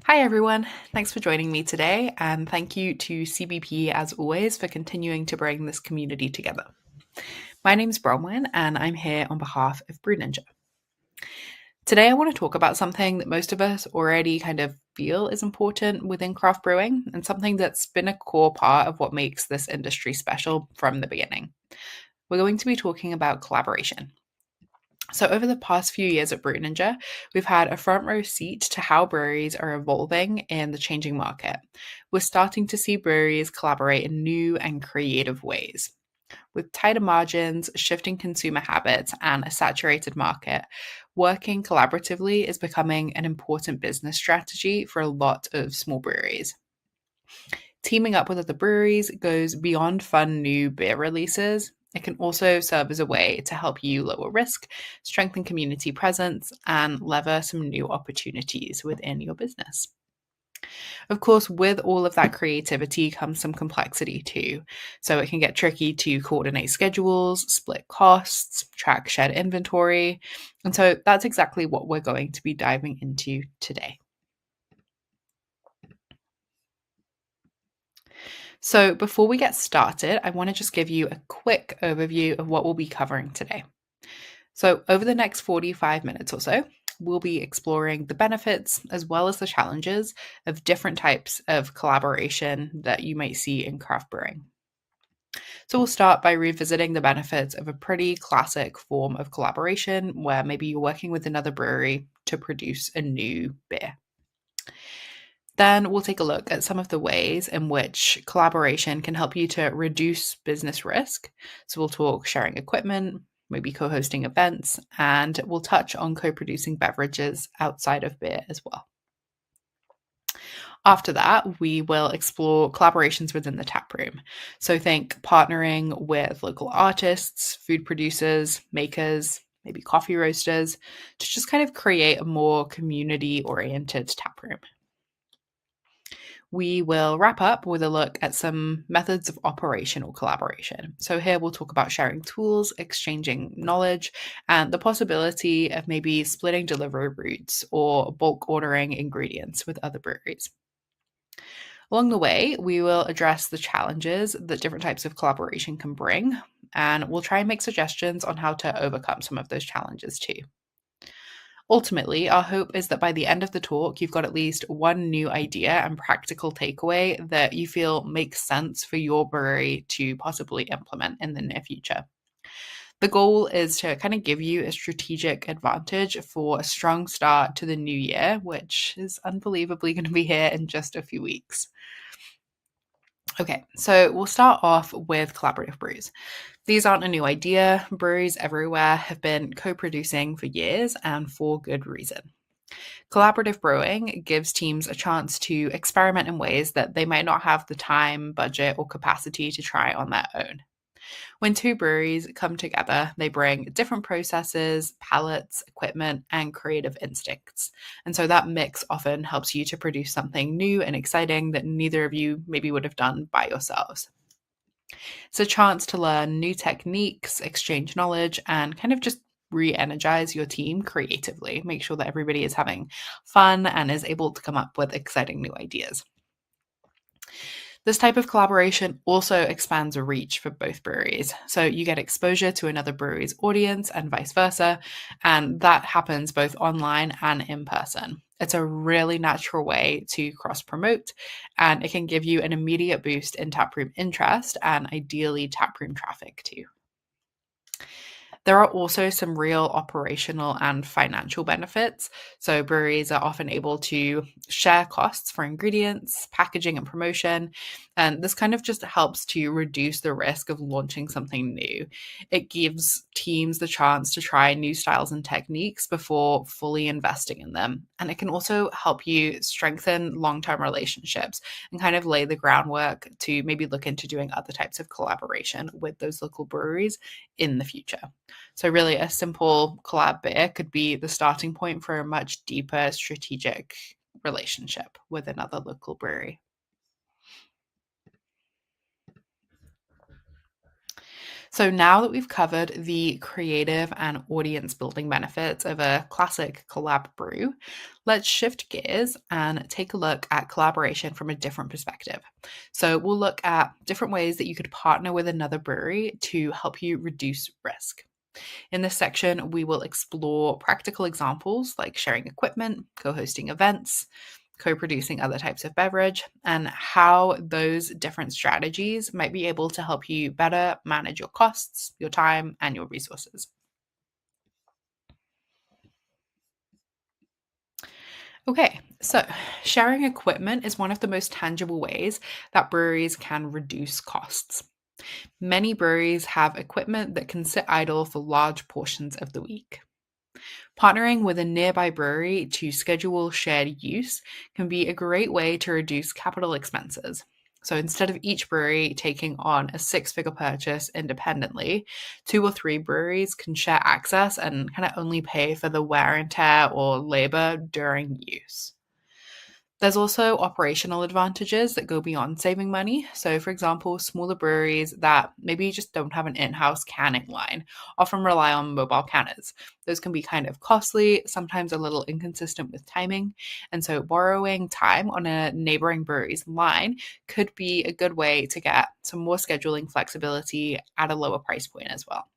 Hi, everyone. Thanks for joining me today, and thank you to CBP as always for continuing to bring this community together. My name's Bronwyn, and I'm here on behalf of Brew Ninja. Today, I want to talk about something that most of us already kind of feel is important within craft brewing, and something that's been a core part of what makes this industry special from the beginning. We're going to be talking about collaboration. So, over the past few years at Brew Ninja, we've had a front row seat to how breweries are evolving in the changing market. We're starting to see breweries collaborate in new and creative ways. With tighter margins, shifting consumer habits, and a saturated market, working collaboratively is becoming an important business strategy for a lot of small breweries. Teaming up with other breweries goes beyond fun new beer releases. It can also serve as a way to help you lower risk, strengthen community presence, and lever some new opportunities within your business. Of course, with all of that creativity comes some complexity too. So it can get tricky to coordinate schedules, split costs, track shared inventory. And so that's exactly what we're going to be diving into today. So, before we get started, I want to just give you a quick overview of what we'll be covering today. So, over the next 45 minutes or so, we'll be exploring the benefits as well as the challenges of different types of collaboration that you might see in craft brewing. So, we'll start by revisiting the benefits of a pretty classic form of collaboration where maybe you're working with another brewery to produce a new beer. Then we'll take a look at some of the ways in which collaboration can help you to reduce business risk. So we'll talk sharing equipment, maybe co hosting events, and we'll touch on co producing beverages outside of beer as well. After that, we will explore collaborations within the tap room. So think partnering with local artists, food producers, makers, maybe coffee roasters to just kind of create a more community oriented tap room. We will wrap up with a look at some methods of operational collaboration. So, here we'll talk about sharing tools, exchanging knowledge, and the possibility of maybe splitting delivery routes or bulk ordering ingredients with other breweries. Along the way, we will address the challenges that different types of collaboration can bring, and we'll try and make suggestions on how to overcome some of those challenges too. Ultimately, our hope is that by the end of the talk, you've got at least one new idea and practical takeaway that you feel makes sense for your brewery to possibly implement in the near future. The goal is to kind of give you a strategic advantage for a strong start to the new year, which is unbelievably going to be here in just a few weeks. Okay, so we'll start off with collaborative brews. These aren't a new idea. Breweries everywhere have been co producing for years and for good reason. Collaborative brewing gives teams a chance to experiment in ways that they might not have the time, budget, or capacity to try on their own. When two breweries come together, they bring different processes, palates, equipment, and creative instincts. And so that mix often helps you to produce something new and exciting that neither of you maybe would have done by yourselves. It's a chance to learn new techniques, exchange knowledge, and kind of just re energize your team creatively. Make sure that everybody is having fun and is able to come up with exciting new ideas. This type of collaboration also expands the reach for both breweries. So you get exposure to another brewery's audience and vice versa. And that happens both online and in person. It's a really natural way to cross promote, and it can give you an immediate boost in taproom interest and ideally taproom traffic too. There are also some real operational and financial benefits. So, breweries are often able to share costs for ingredients, packaging, and promotion. And this kind of just helps to reduce the risk of launching something new. It gives teams the chance to try new styles and techniques before fully investing in them. And it can also help you strengthen long term relationships and kind of lay the groundwork to maybe look into doing other types of collaboration with those local breweries in the future. So, really, a simple collab beer could be the starting point for a much deeper strategic relationship with another local brewery. So now that we've covered the creative and audience building benefits of a classic collab brew, let's shift gears and take a look at collaboration from a different perspective. So we'll look at different ways that you could partner with another brewery to help you reduce risk. In this section, we will explore practical examples like sharing equipment, co hosting events, co producing other types of beverage, and how those different strategies might be able to help you better manage your costs, your time, and your resources. Okay, so sharing equipment is one of the most tangible ways that breweries can reduce costs. Many breweries have equipment that can sit idle for large portions of the week. Partnering with a nearby brewery to schedule shared use can be a great way to reduce capital expenses. So instead of each brewery taking on a six-figure purchase independently, two or three breweries can share access and kind of only pay for the wear and tear or labor during use. There's also operational advantages that go beyond saving money. So, for example, smaller breweries that maybe just don't have an in house canning line often rely on mobile canners. Those can be kind of costly, sometimes a little inconsistent with timing. And so, borrowing time on a neighboring brewery's line could be a good way to get some more scheduling flexibility at a lower price point as well.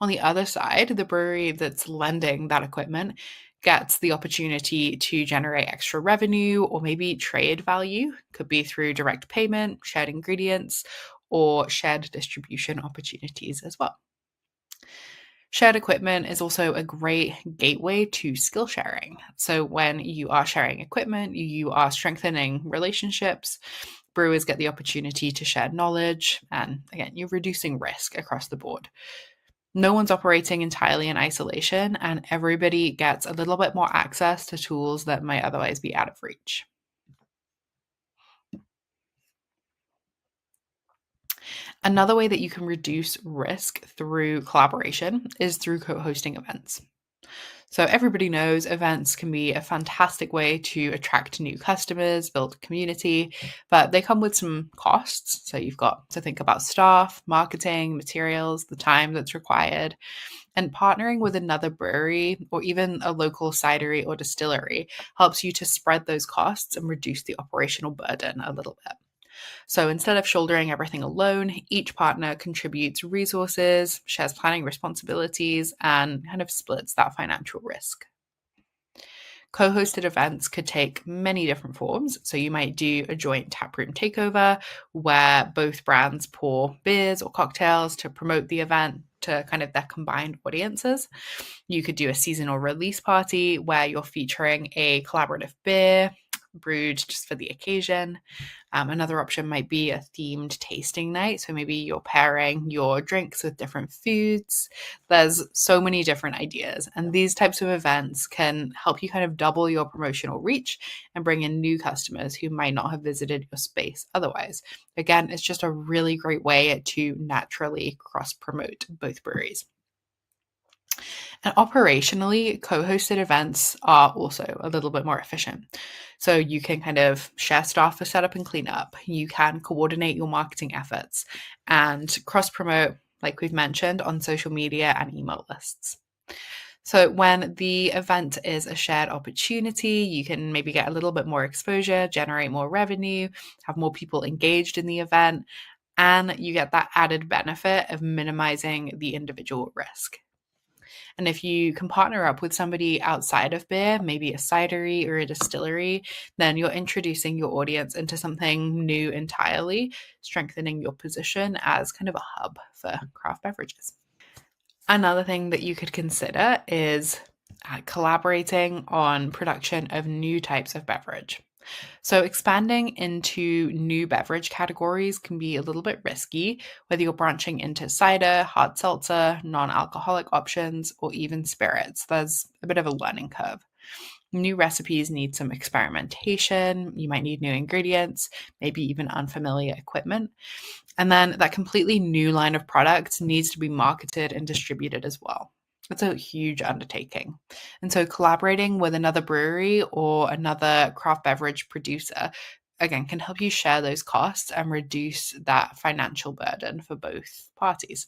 On the other side, the brewery that's lending that equipment gets the opportunity to generate extra revenue or maybe trade value. Could be through direct payment, shared ingredients, or shared distribution opportunities as well. Shared equipment is also a great gateway to skill sharing. So, when you are sharing equipment, you are strengthening relationships. Brewers get the opportunity to share knowledge, and again, you're reducing risk across the board. No one's operating entirely in isolation, and everybody gets a little bit more access to tools that might otherwise be out of reach. Another way that you can reduce risk through collaboration is through co hosting events. So, everybody knows events can be a fantastic way to attract new customers, build community, but they come with some costs. So, you've got to think about staff, marketing, materials, the time that's required. And partnering with another brewery or even a local cidery or distillery helps you to spread those costs and reduce the operational burden a little bit. So instead of shouldering everything alone, each partner contributes resources, shares planning responsibilities, and kind of splits that financial risk. Co hosted events could take many different forms. So you might do a joint taproom takeover where both brands pour beers or cocktails to promote the event to kind of their combined audiences. You could do a seasonal release party where you're featuring a collaborative beer brewed just for the occasion. Another option might be a themed tasting night. So maybe you're pairing your drinks with different foods. There's so many different ideas. And these types of events can help you kind of double your promotional reach and bring in new customers who might not have visited your space otherwise. Again, it's just a really great way to naturally cross promote both breweries. And operationally, co hosted events are also a little bit more efficient. So you can kind of share staff for setup and cleanup. You can coordinate your marketing efforts and cross promote, like we've mentioned, on social media and email lists. So when the event is a shared opportunity, you can maybe get a little bit more exposure, generate more revenue, have more people engaged in the event, and you get that added benefit of minimizing the individual risk. And if you can partner up with somebody outside of beer, maybe a cidery or a distillery, then you're introducing your audience into something new entirely, strengthening your position as kind of a hub for craft beverages. Another thing that you could consider is collaborating on production of new types of beverage. So, expanding into new beverage categories can be a little bit risky, whether you're branching into cider, hard seltzer, non alcoholic options, or even spirits. There's a bit of a learning curve. New recipes need some experimentation. You might need new ingredients, maybe even unfamiliar equipment. And then that completely new line of products needs to be marketed and distributed as well. It's a huge undertaking. And so collaborating with another brewery or another craft beverage producer again, can help you share those costs and reduce that financial burden for both parties.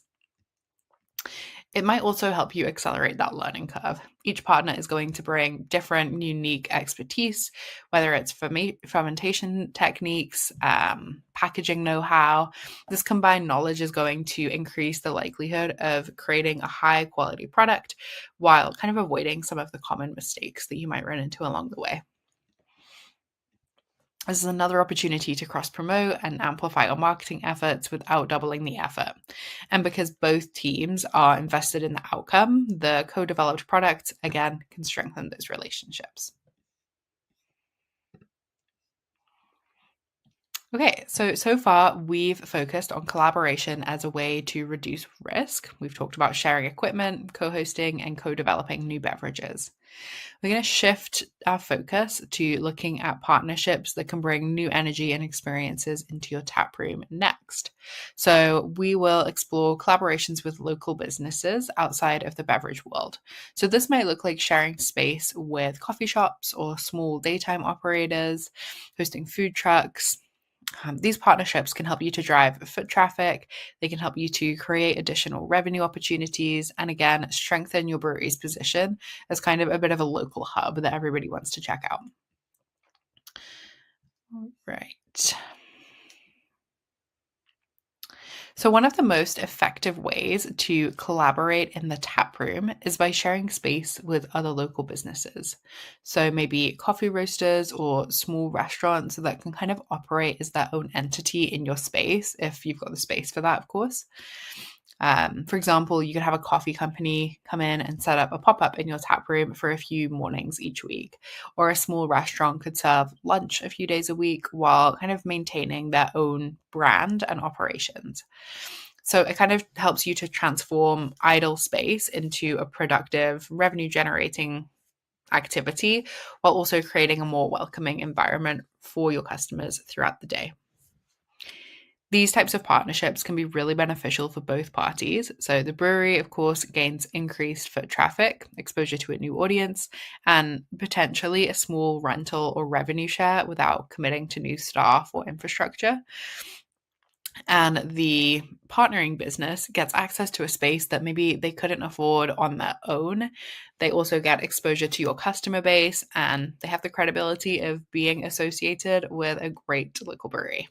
It might also help you accelerate that learning curve. Each partner is going to bring different, unique expertise, whether it's fermentation techniques, packaging know how. This combined knowledge is going to increase the likelihood of creating a high quality product while kind of avoiding some of the common mistakes that you might run into along the way. This is another opportunity to cross promote and amplify our marketing efforts without doubling the effort. And because both teams are invested in the outcome, the co developed product, again, can strengthen those relationships. Okay, so far we've focused on collaboration as a way to reduce risk. We've talked about sharing equipment, co hosting, and co developing new beverages. We're going to shift our focus to looking at partnerships that can bring new energy and experiences into your tap room next. So, we will explore collaborations with local businesses outside of the beverage world. So, this might look like sharing space with coffee shops or small daytime operators, hosting food trucks. These partnerships can help you to drive foot traffic. They can help you to create additional revenue opportunities and, again, strengthen your brewery's position as kind of a bit of a local hub that everybody wants to check out. All right. So, one of the most effective ways to collaborate in the tap room is by sharing space with other local businesses. So, maybe coffee roasters or small restaurants that can kind of operate as their own entity in your space, if you've got the space for that, of course. For example, you could have a coffee company come in and set up a pop up in your tap room for a few mornings each week. Or a small restaurant could serve lunch a few days a week while kind of maintaining their own brand and operations. So it kind of helps you to transform idle space into a productive, revenue generating activity while also creating a more welcoming environment for your customers throughout the day. These types of partnerships can be really beneficial for both parties. So, the brewery, of course, gains increased foot traffic, exposure to a new audience, and potentially a small rental or revenue share without committing to new staff or infrastructure. And the partnering business gets access to a space that maybe they couldn't afford on their own. They also get exposure to your customer base and they have the credibility of being associated with a great local brewery.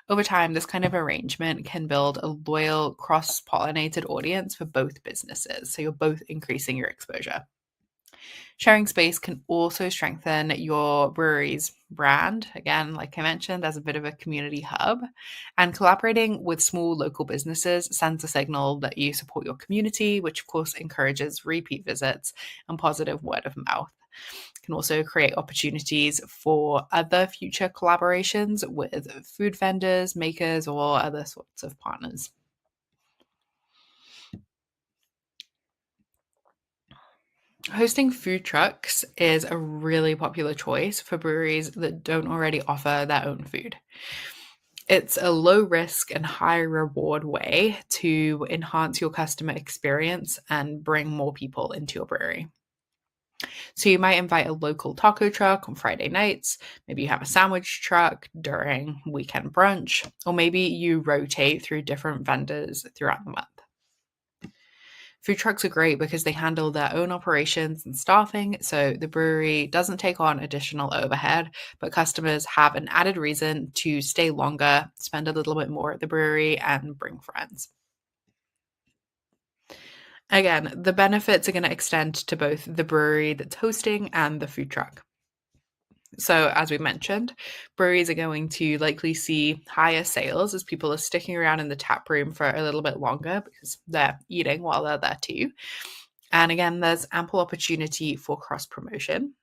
Over time, this kind of arrangement can build a loyal, cross pollinated audience for both businesses. So you're both increasing your exposure. Sharing space can also strengthen your brewery's brand, again, like I mentioned, as a bit of a community hub. And collaborating with small local businesses sends a signal that you support your community, which of course encourages repeat visits and positive word of mouth. It can also create opportunities for other future collaborations with food vendors, makers, or other sorts of partners. Hosting food trucks is a really popular choice for breweries that don't already offer their own food. It's a low risk and high reward way to enhance your customer experience and bring more people into your brewery. So you might invite a local taco truck on Friday nights, maybe you have a sandwich truck during weekend brunch, or maybe you rotate through different vendors throughout the month. Food trucks are great because they handle their own operations and staffing, so the brewery doesn't take on additional overhead, but customers have an added reason to stay longer, spend a little bit more at the brewery, and bring friends. Again, the benefits are going to extend to both the brewery that's hosting and the food truck. So, as we mentioned, breweries are going to likely see higher sales as people are sticking around in the tap room for a little bit longer because they're eating while they're there too. And again, there's ample opportunity for cross promotion.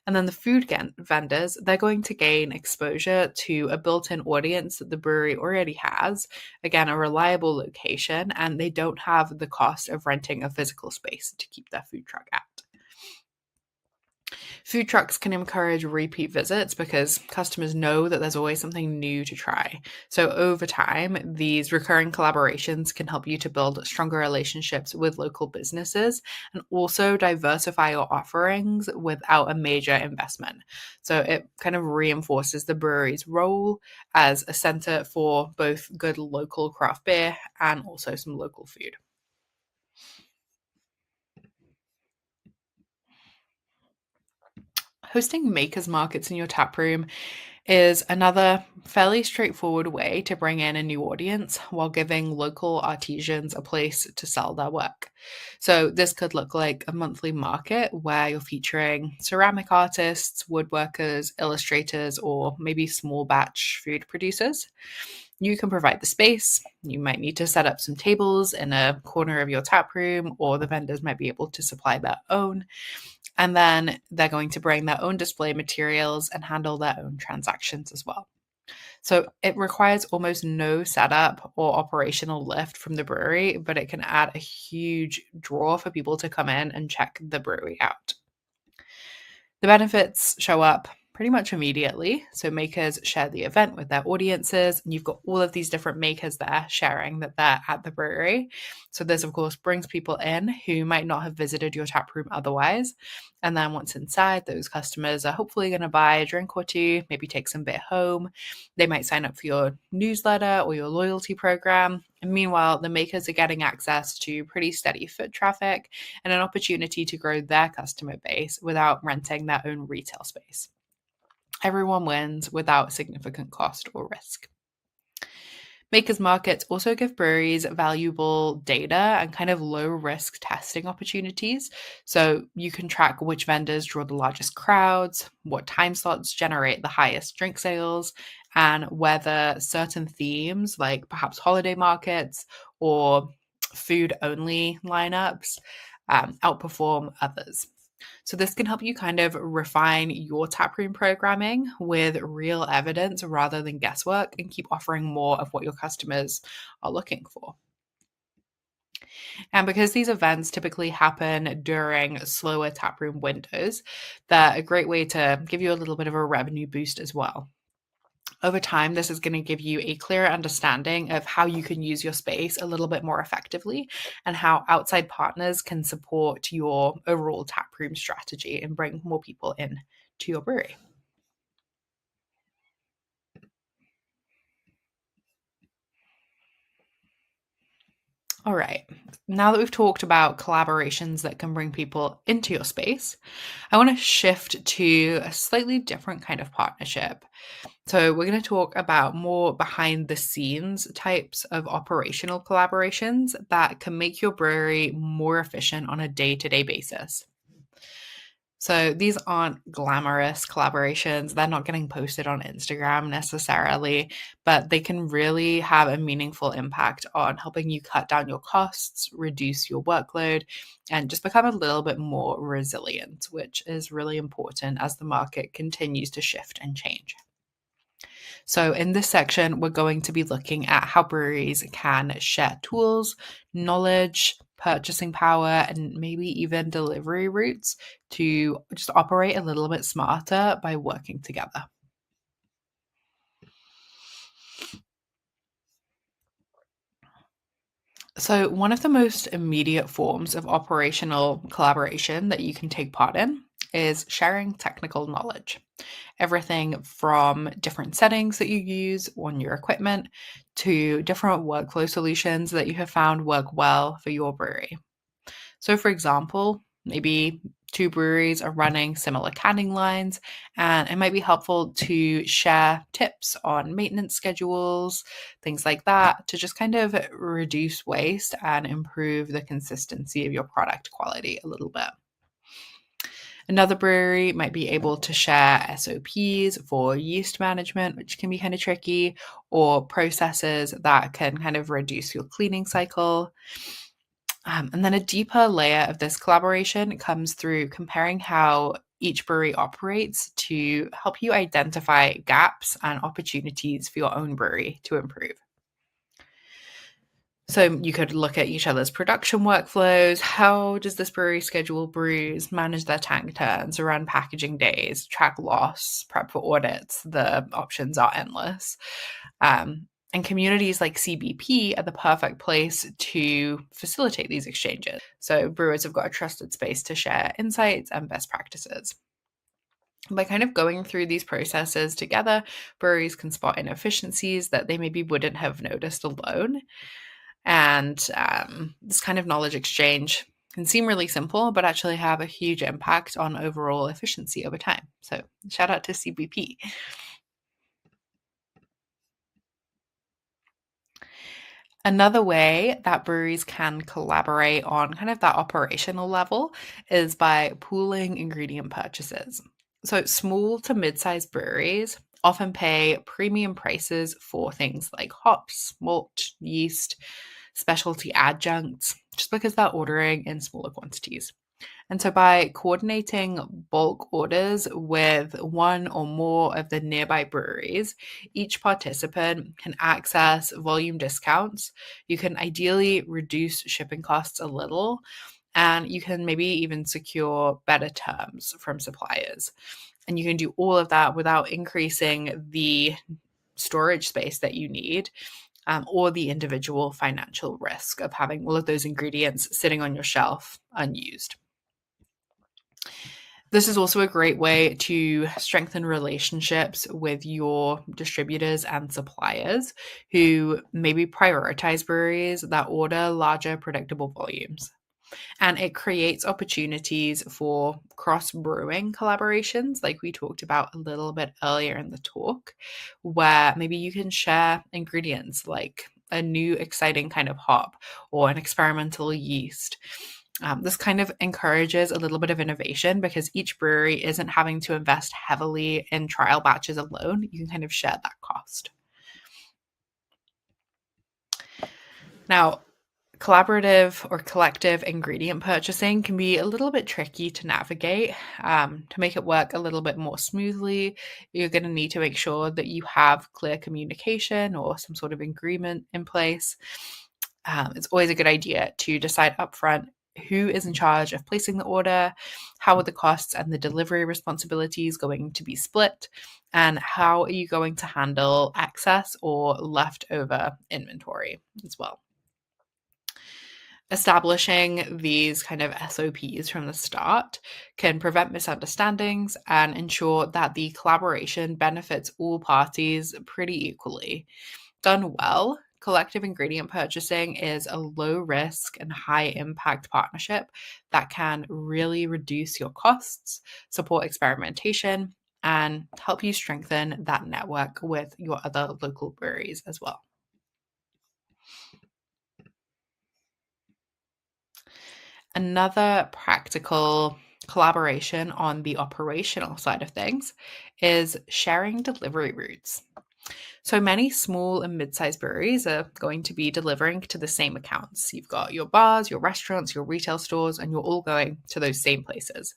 And then the vendors, they're going to gain exposure to a built in audience that the brewery already has. Again, a reliable location, and they don't have the cost of renting a physical space to keep their food truck at. Food trucks can encourage repeat visits because customers know that there's always something new to try. So, over time, these recurring collaborations can help you to build stronger relationships with local businesses and also diversify your offerings without a major investment. So, it kind of reinforces the brewery's role as a center for both good local craft beer and also some local food. Hosting makers markets in your tap room is another fairly straightforward way to bring in a new audience while giving local artisans a place to sell their work. So, this could look like a monthly market where you're featuring ceramic artists, woodworkers, illustrators, or maybe small batch food producers. You can provide the space. You might need to set up some tables in a corner of your tap room, or the vendors might be able to supply their own. And then they're going to bring their own display materials and handle their own transactions as well. So it requires almost no setup or operational lift from the brewery, but it can add a huge draw for people to come in and check the brewery out. The benefits show up pretty much immediately. So makers share the event with their audiences, and you've got all of these different makers there sharing that they're at the brewery. So this, of course, brings people in who might not have visited your tap room otherwise. And then once inside, those customers are hopefully going to buy a drink or two, maybe take some beer home. They might sign up for your newsletter or your loyalty program. And meanwhile, the makers are getting access to pretty steady foot traffic and an opportunity to grow their customer base without renting their own retail space. Everyone wins without significant cost or risk. Makers markets also give breweries valuable data and kind of low risk testing opportunities. So you can track which vendors draw the largest crowds, what time slots generate the highest drink sales, and whether certain themes, like perhaps holiday markets or food only lineups, outperform others. So this can help you kind of refine your taproom programming with real evidence rather than guesswork and keep offering more of what your customers are looking for. And because these events typically happen during slower taproom windows, they're a great way to give you a little bit of a revenue boost as well. Over time, this is going to give you a clearer understanding of how you can use your space a little bit more effectively and how outside partners can support your overall taproom strategy and bring more people in to your brewery. All right. Now that we've talked about collaborations that can bring people into your space, I want to shift to a slightly different kind of partnership. So, we're going to talk about more behind the scenes types of operational collaborations that can make your brewery more efficient on a day to day basis. So, these aren't glamorous collaborations. They're not getting posted on Instagram necessarily, but they can really have a meaningful impact on helping you cut down your costs, reduce your workload, and just become a little bit more resilient, which is really important as the market continues to shift and change. So, in this section, we're going to be looking at how breweries can share tools, knowledge, purchasing power, and maybe even delivery routes to just operate a little bit smarter by working together. So, one of the most immediate forms of operational collaboration that you can take part in is sharing technical knowledge. Everything from different settings that you use on your equipment to different workflow solutions that you have found work well for your brewery. So, for example, maybe two breweries are running similar canning lines, and it might be helpful to share tips on maintenance schedules, things like that, to just kind of reduce waste and improve the consistency of your product quality a little bit. Another brewery might be able to share SOPs for yeast management, which can be kind of tricky, or processes that can kind of reduce your cleaning cycle. And then a deeper layer of this collaboration comes through comparing how each brewery operates to help you identify gaps and opportunities for your own brewery to improve. So you could look at each other's production workflows. How does this brewery schedule brews, manage their tank turns, run packaging days, track loss, prep for audits? The options are endless. And communities like CBP are the perfect place to facilitate these exchanges. So brewers have got a trusted space to share insights and best practices. By kind of going through these processes together, breweries can spot inefficiencies that they maybe wouldn't have noticed alone. And this kind of knowledge exchange can seem really simple, but actually have a huge impact on overall efficiency over time. So, shout out to CBP. Another way that breweries can collaborate on kind of that operational level is by pooling ingredient purchases. So, small to mid sized breweries often pay premium prices for things like hops, malt, yeast, specialty adjuncts, just because they're ordering in smaller quantities. And so, by coordinating bulk orders with one or more of the nearby breweries, each participant can access volume discounts. You can ideally reduce shipping costs a little, and you can maybe even secure better terms from suppliers. And you can do all of that without increasing the storage space that you need, or the individual financial risk of having all of those ingredients sitting on your shelf unused. This is also a great way to strengthen relationships with your distributors and suppliers who maybe prioritize breweries that order larger, predictable volumes. And it creates opportunities for cross brewing collaborations, like we talked about a little bit earlier in the talk, where maybe you can share ingredients like a new exciting kind of hop or an experimental yeast. This kind of encourages a little bit of innovation because each brewery isn't having to invest heavily in trial batches alone. You can kind of share that cost. Now, collaborative or collective ingredient purchasing can be a little bit tricky to navigate. To make it work a little bit more smoothly, you're going to need to make sure that you have clear communication or some sort of agreement in place. It's always a good idea to decide upfront who is in charge of placing the order, how are the costs and the delivery responsibilities going to be split, and how are you going to handle excess or leftover inventory as well. Establishing these kind of SOPs from the start can prevent misunderstandings and ensure that the collaboration benefits all parties pretty equally. Done well, collective ingredient purchasing is a low risk and high impact partnership that can really reduce your costs, support experimentation, and help you strengthen that network with your other local breweries as well. Another practical collaboration on the operational side of things is sharing delivery routes. So many small and mid-sized breweries are going to be delivering to the same accounts. You've got your bars, your restaurants, your retail stores, and you're all going to those same places.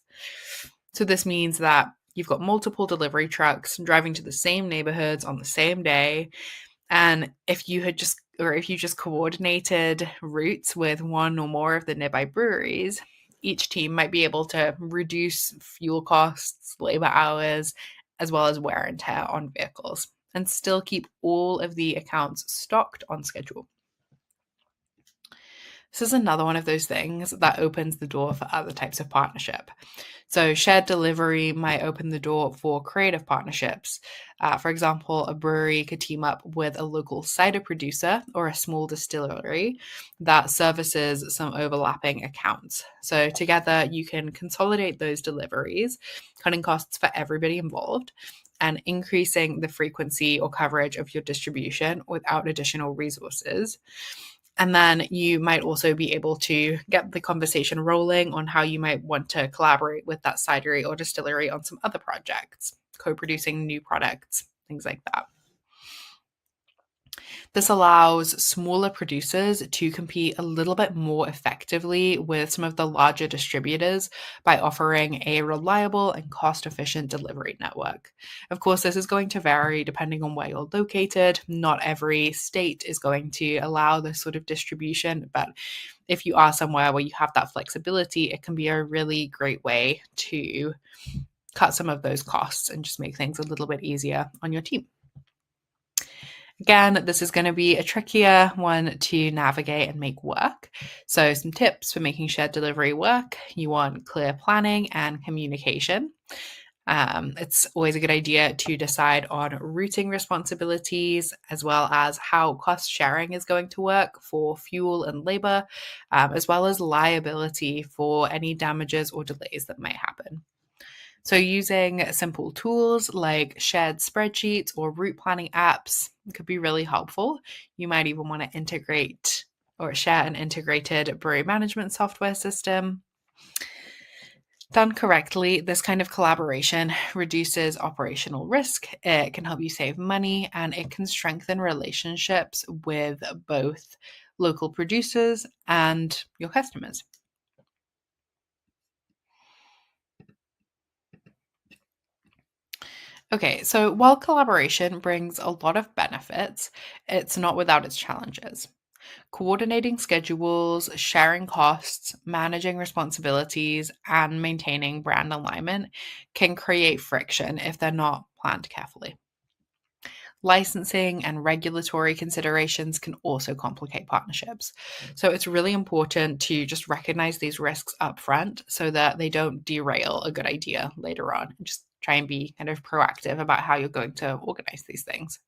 So this means that you've got multiple delivery trucks driving to the same neighborhoods on the same day. And if you just coordinated routes with one or more of the nearby breweries, each team might be able to reduce fuel costs, labor hours, as well as wear and tear on vehicles, and still keep all of the accounts stocked on schedule. This is another one of those things that opens the door for other types of partnership. So, shared delivery might open the door for creative partnerships. For example, a brewery could team up with a local cider producer or a small distillery that services some overlapping accounts. So, together, you can consolidate those deliveries, cutting costs for everybody involved and increasing the frequency or coverage of your distribution without additional resources. And then you might also be able to get the conversation rolling on how you might want to collaborate with that cidery or distillery on some other projects, co producing new products, things like that. This allows smaller producers to compete a little bit more effectively with some of the larger distributors by offering a reliable and cost efficient delivery network. Of course, this is going to vary depending on where you're located. Not every state is going to allow this sort of distribution, but if you are somewhere where you have that flexibility, it can be a really great way to cut some of those costs and just make things a little bit easier on your team. Again, this is going to be a trickier one to navigate and make work. So, some tips for making shared delivery work: you want clear planning and communication. It's always a good idea to decide on routing responsibilities as well as how cost sharing is going to work for fuel and labor, as well as liability for any damages or delays that might happen. So, using simple tools like shared spreadsheets or route planning apps could be really helpful. You might even want to integrate or share an integrated brewery management software system. Done correctly, this kind of collaboration reduces operational risk, it can help you save money, and it can strengthen relationships with both local producers and your customers. Okay, so while collaboration brings a lot of benefits, it's not without its challenges. Coordinating schedules, sharing costs, managing responsibilities, and maintaining brand alignment can create friction if they're not planned carefully. Licensing and regulatory considerations can also complicate partnerships. So it's really important to just recognize these risks up front so that they don't derail a good idea later on. Just try and be kind of proactive about how you're going to organize these things.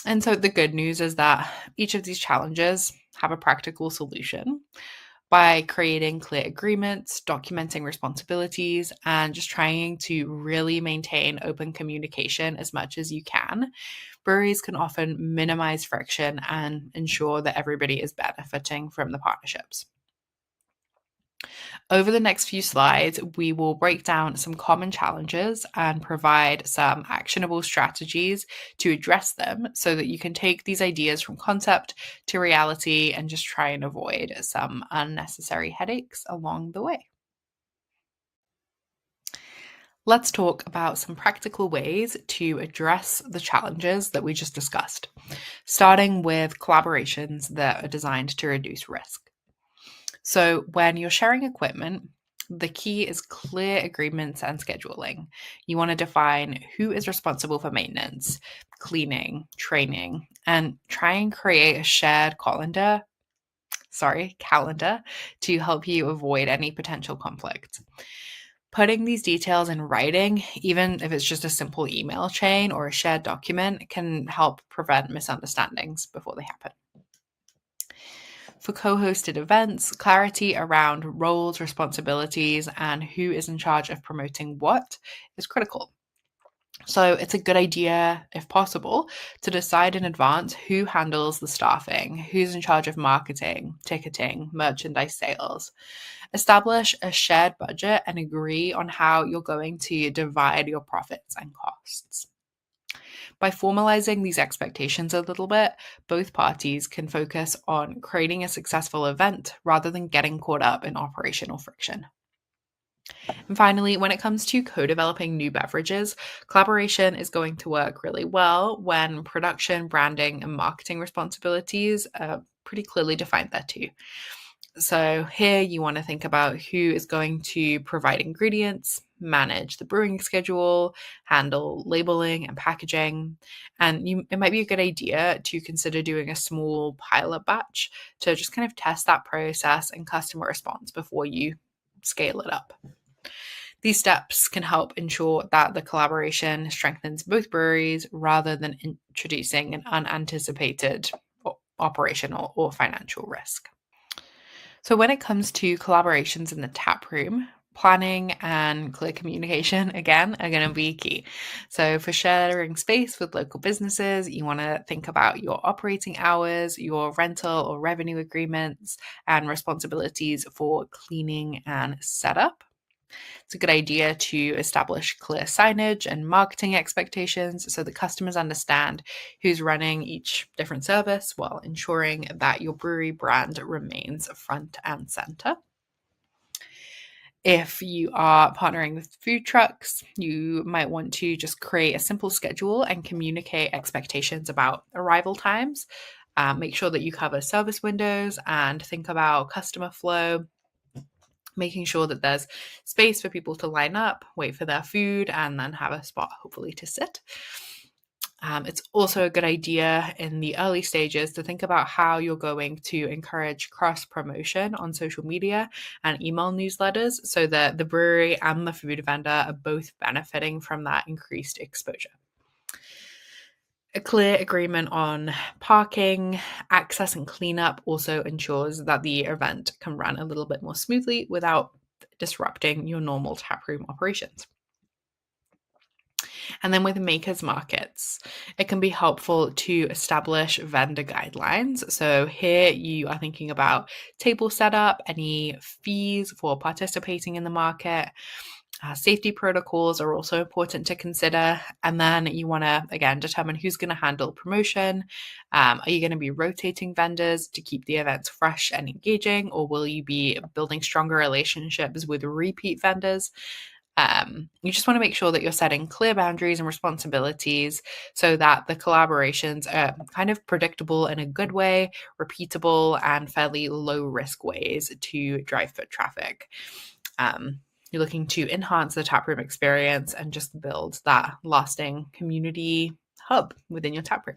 And so the good news is that each of these challenges have a practical solution by creating clear agreements, documenting responsibilities, and just trying to really maintain open communication as much as you can. Breweries can often minimize friction and ensure that everybody is benefiting from the partnerships. Over the next few slides, we will break down some common challenges and provide some actionable strategies to address them so that you can take these ideas from concept to reality and just try and avoid some unnecessary headaches along the way. Let's talk about some practical ways to address the challenges that we just discussed, starting with collaborations that are designed to reduce risk. So, when you're sharing equipment, the key is clear agreements and scheduling. You want to define who is responsible for maintenance, cleaning, training, and try and create a shared calendar to help you avoid any potential conflicts. Putting these details in writing, even if it's just a simple email chain or a shared document, can help prevent misunderstandings before they happen. For co hosted events, clarity around roles, responsibilities, and who is in charge of promoting what is critical. So, it's a good idea, if possible, to decide in advance who handles the staffing, who's in charge of marketing, ticketing, merchandise sales. Establish a shared budget and agree on how you're going to divide your profits and costs. By formalizing these expectations a little bit, both parties can focus on creating a successful event rather than getting caught up in operational friction. And finally, when it comes to co developing new beverages, collaboration is going to work really well when production, branding, and marketing responsibilities are pretty clearly defined there too. So here you want to think about who is going to provide ingredients, manage the brewing schedule, handle labeling and packaging. And it might be a good idea to consider doing a small pilot batch to just kind of test that process and customer response before you scale it up. These steps can help ensure that the collaboration strengthens both breweries rather than introducing an unanticipated operational or financial risk. So, when it comes to collaborations in the tap room, planning and clear communication, again, are going to be key. So, for sharing space with local businesses, you want to think about your operating hours, your rental or revenue agreements, and responsibilities for cleaning and setup. It's a good idea to establish clear signage and marketing expectations so that customers understand who's running each different service while ensuring that your brewery brand remains front and center. If you are partnering with food trucks, you might want to just create a simple schedule and communicate expectations about arrival times. Make sure that you cover service windows and think about customer flow, making sure that there's space for people to line up, wait for their food, and then have a spot hopefully to sit. It's also a good idea in the early stages to think about how you're going to encourage cross promotion on social media and email newsletters so that the brewery and the food vendor are both benefiting from that increased exposure. A clear agreement on parking, access, and cleanup also ensures that the event can run a little bit more smoothly without disrupting your normal taproom operations. And then with makers markets, it can be helpful to establish vendor guidelines. So here you are thinking about table setup, any fees for participating in the market. Safety protocols are also important to consider. And then you want to, again, determine who's going to handle promotion. Are you going to be rotating vendors to keep the events fresh and engaging, or will you be building stronger relationships with repeat vendors? You just want to make sure that you're setting clear boundaries and responsibilities so that the collaborations are kind of predictable in a good way, repeatable, and fairly low risk ways to drive foot traffic. You're looking to enhance the taproom experience and just build that lasting community hub within your taproom.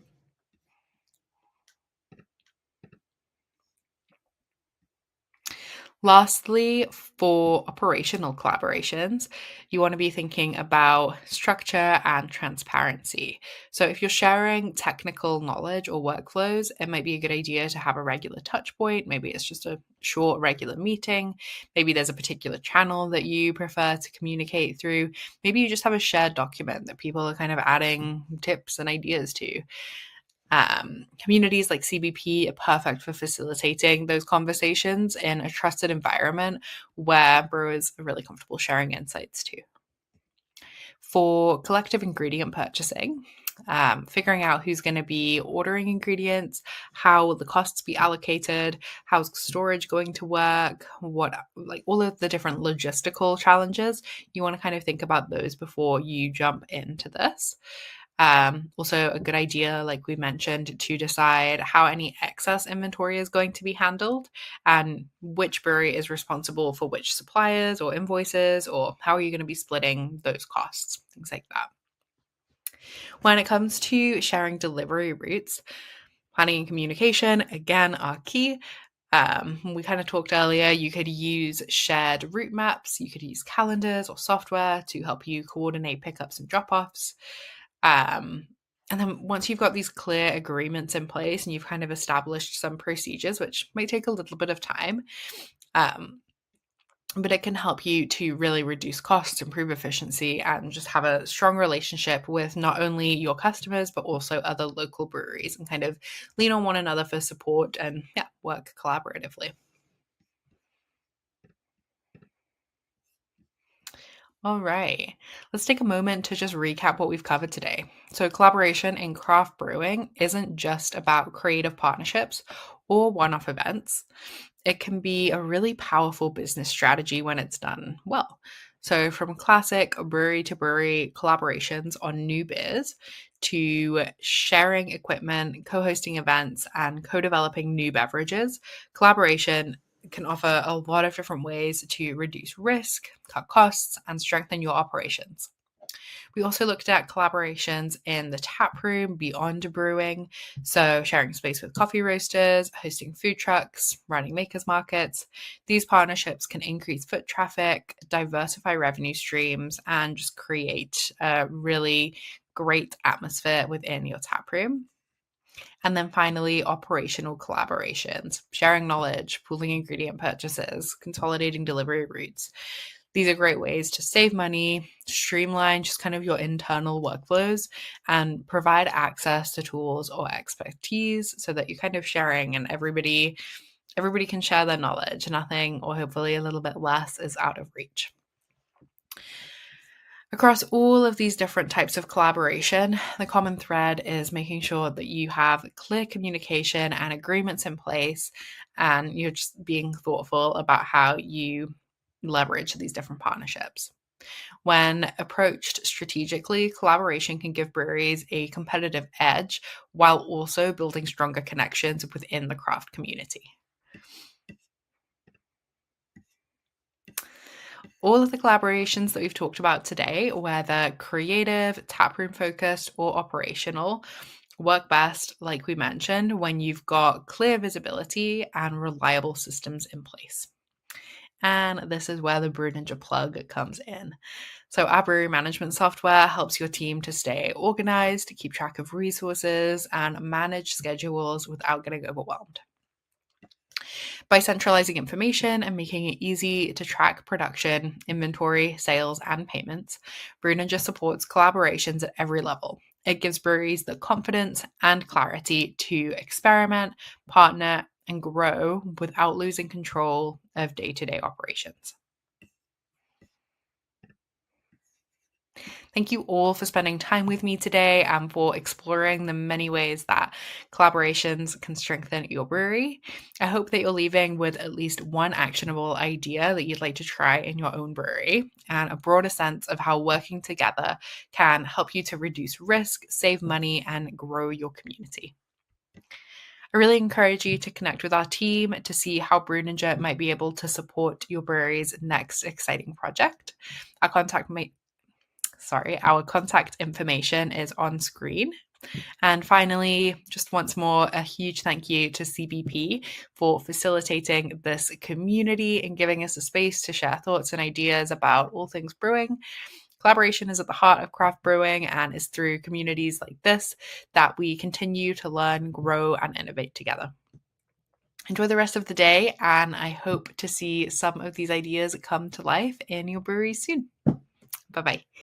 Lastly, for operational collaborations, you want to be thinking about structure and transparency. So, if you're sharing technical knowledge or workflows, it might be a good idea to have a regular touch point. Maybe it's just a short, regular meeting. Maybe there's a particular channel that you prefer to communicate through. Maybe you just have a shared document that people are kind of adding tips and ideas to. Communities like CBP are perfect for facilitating those conversations in a trusted environment where brewers are really comfortable sharing insights too. For collective ingredient purchasing, figuring out who's going to be ordering ingredients, how will the costs be allocated, how's storage going to work, what, like all of the different logistical challenges, you want to kind of think about those before you jump into this. Also, a good idea, like we mentioned, to decide how any excess inventory is going to be handled and which brewery is responsible for which suppliers or invoices, or how are you going to be splitting those costs, things like that. When it comes to sharing delivery routes, planning and communication, again, are key. We kind of talked earlier, you could use shared route maps, you could use calendars or software to help you coordinate pickups and drop offs. And then once you've got these clear agreements in place and you've kind of established some procedures, which might take a little bit of time, um, but it can help you to really reduce costs, improve efficiency, and just have a strong relationship with not only your customers, but also other local breweries and kind of lean on one another for support and work collaboratively. All right, let's take a moment to just recap what we've covered today. So, collaboration in craft brewing isn't just about creative partnerships or one off events. It can be a really powerful business strategy when it's done well. So, from classic brewery to brewery collaborations on new beers to sharing equipment, co hosting events, and co developing new beverages, collaboration can offer a lot of different ways to reduce risk, cut costs, and strengthen your operations. We also looked at collaborations in the tap room beyond brewing, so sharing space with coffee roasters, hosting food trucks, running makers markets. These partnerships can increase foot traffic, diversify revenue streams, and just create a really great atmosphere within your tap room. And then finally, operational collaborations, sharing knowledge, pooling ingredient purchases, consolidating delivery routes. These are great ways to save money, streamline just kind of your internal workflows, and provide access to tools or expertise so that you're kind of sharing and everybody can share their knowledge. Nothing, or hopefully a little bit less, is out of reach. Across all of these different types of collaboration, the common thread is making sure that you have clear communication and agreements in place, and you're just being thoughtful about how you leverage these different partnerships. When approached strategically, collaboration can give breweries a competitive edge while also building stronger connections within the craft community. All of the collaborations that we've talked about today, whether creative, taproom focused, or operational, work best, like we mentioned, when you've got clear visibility and reliable systems in place. And this is where the Brew Ninja plug comes in. So, our brewery management software helps your team to stay organized, to keep track of resources, and manage schedules without getting overwhelmed. By centralizing information and making it easy to track production, inventory, sales, and payments, Brew Ninja supports collaborations at every level. It gives breweries the confidence and clarity to experiment, partner, and grow without losing control of day to day operations. Thank you all for spending time with me today and for exploring the many ways that collaborations can strengthen your brewery. I hope that you're leaving with at least one actionable idea that you'd like to try in your own brewery and a broader sense of how working together can help you to reduce risk, save money, and grow your community. I really encourage you to connect with our team to see how Brew Ninja might be able to support your brewery's next exciting project. Our contact ma- our contact information is on screen. And finally, just once more, a huge thank you to CBP for facilitating this community and giving us a space to share thoughts and ideas about all things brewing. Collaboration is at the heart of craft brewing, and it's through communities like this that we continue to learn, grow, and innovate together. Enjoy the rest of the day, and I hope to see some of these ideas come to life in your brewery soon. Bye bye.